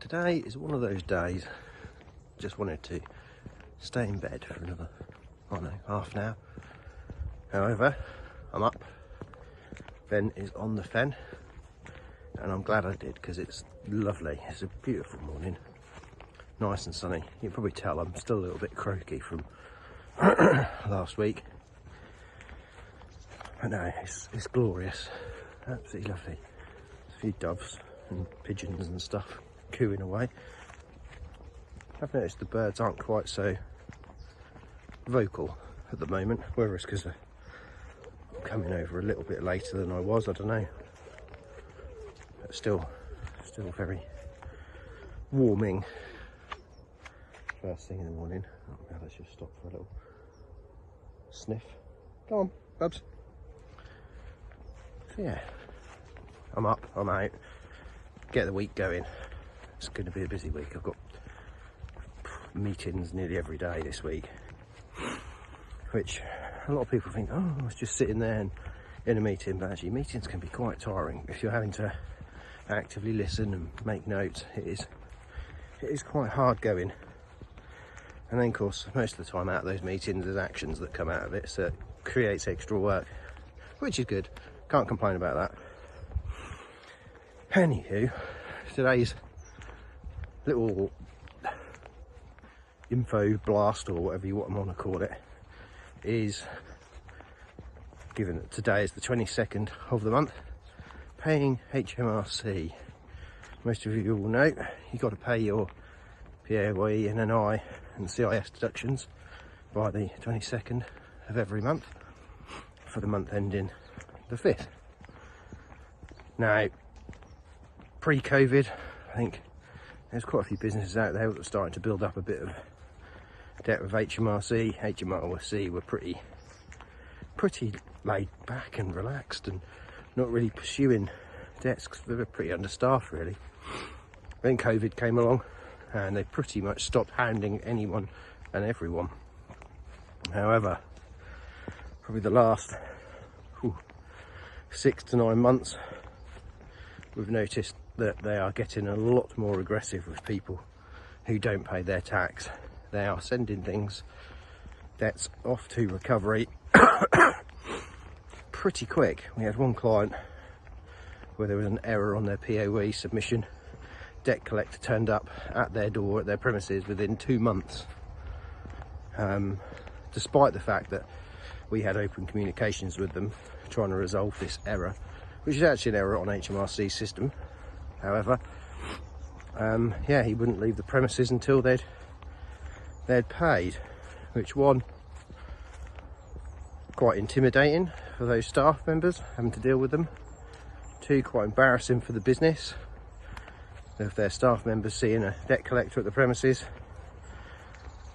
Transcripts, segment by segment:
Today is one of those days, just wanted to stay in bed for another, I don't know, half an hour. However, I'm up. Fen is on the Fen, and I'm glad I did because it's lovely. It's a beautiful morning, nice and sunny. You can probably tell I'm still a little bit croaky from last week. But no, it's glorious, absolutely lovely. There's a few doves and pigeons and stuff cooing away. I've noticed the birds aren't quite so vocal at the moment, whether it's because I'm coming over a little bit later than I was, I don't know. But still very warming first thing in the morning. Oh, now let's just stop for a little sniff. Come on, bubs. So yeah, I'm up, I'm out, get the week going. It's going to be a busy week. I've got meetings nearly every day this week, which a lot of people think, oh, I was just sitting there and in a meeting, but actually meetings can be quite tiring if you're having to actively listen and make notes. It is quite hard going. And then of course most of the time out of those meetings there's actions that come out of it, so it creates extra work, which is good, can't complain about that. Anywho, today's little info blast, or whatever you want to call it, is, given that today is the 22nd of the month, paying HMRC. Most of you will know you've got to pay your PAYE and NI and CIS deductions by the 22nd of every month for the month ending the 5th. Now, pre-COVID, I think there's quite a few businesses out there that are starting to build up a bit of debt with HMRC. HMRC were pretty laid back and relaxed and not really pursuing debts because they were pretty understaffed really. Then COVID came along and they pretty much stopped hounding anyone and everyone. However, probably the last 6 to 9 months, we've noticed that they are getting a lot more aggressive with people who don't pay their tax. They are sending debts off to recovery pretty quick. We had one client where there was an error on their PAYE submission. Debt collector turned up at their door, at their premises, within 2 months. Despite the fact that we had open communications with them trying to resolve this error, which is actually an error on HMRC's system. However, yeah, he wouldn't leave the premises until they'd paid, which one, quite intimidating for those staff members having to deal with them. 2, quite embarrassing for the business if their staff members seeing a debt collector at the premises.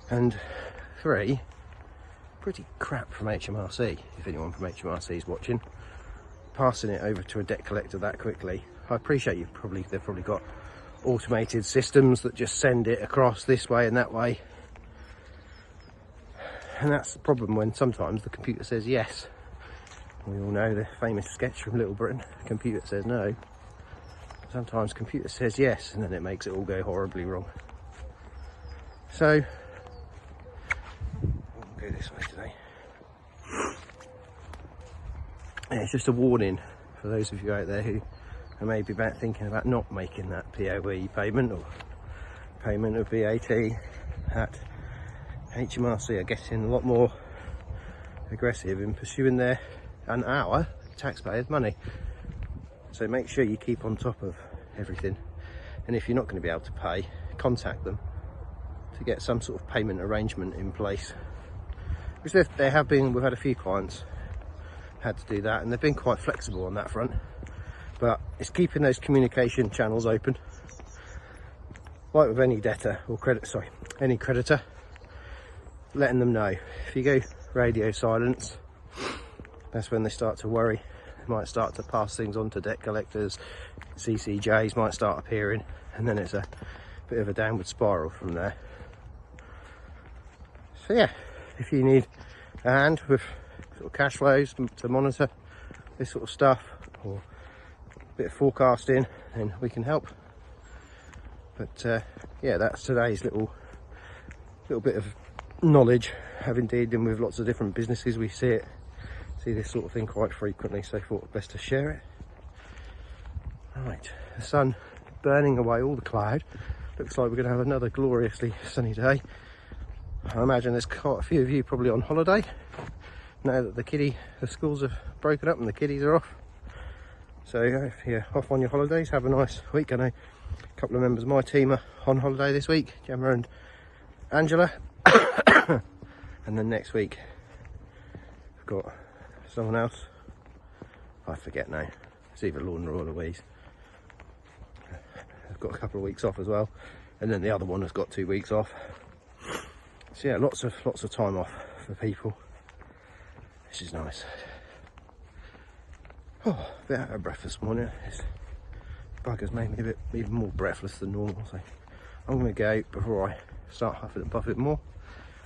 And 3, pretty crap from HMRC, if anyone from HMRC is watching, passing it over to a debt collector that quickly. I appreciate they've probably got automated systems that just send it across this way and that way. And that's the problem when sometimes the computer says yes. We all know the famous sketch from Little Britain, computer says no. Sometimes computer says yes and then it makes it all go horribly wrong. So, we'll go this way today. And it's just a warning for those of you out there who are maybe thinking about not making that PAYE payment or payment of VAT, that HMRC are getting a lot more aggressive in pursuing their and our taxpayers' money. So make sure you keep on top of everything, and if you're not going to be able to pay, contact them to get some sort of payment arrangement in place. Because they have been, we've had a few clients had to do that, and they've been quite flexible on that front. But it's keeping those communication channels open, like with any debtor or any creditor, letting them know. If you go radio silence, that's when they start to worry. They might start to pass things on to debt collectors, CCJs might start appearing, and then it's a bit of a downward spiral from there. So yeah, if you need a hand with sort of cash flows to monitor this sort of stuff, or a bit of forecasting, then we can help. But yeah, that's today's little bit of knowledge. Having dealing with lots of different businesses, we see this sort of thing quite frequently, so I thought best to share it. Right, the sun burning away all the cloud. Looks like we're going to have another gloriously sunny day. I imagine there's quite a few of you probably on holiday now that the schools have broken up and the kiddies are off. So if you're off on your holidays, have a nice week. I know a couple of members of my team are on holiday this week, Gemma and Angela. And then next week we've got someone else, I forget now, it's either Lorna or Louise. I've got a couple of weeks off as well, and then the other one has got 2 weeks off. So yeah, lots of time off for people, which is nice. Oh, a bit out of breath this morning. This bugger's made me a bit even more breathless than normal, so I'm going to go before I start huffing and puffing more,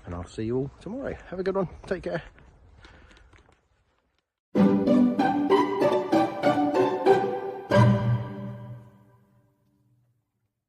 and I'll see you all tomorrow. Have a good one, take care.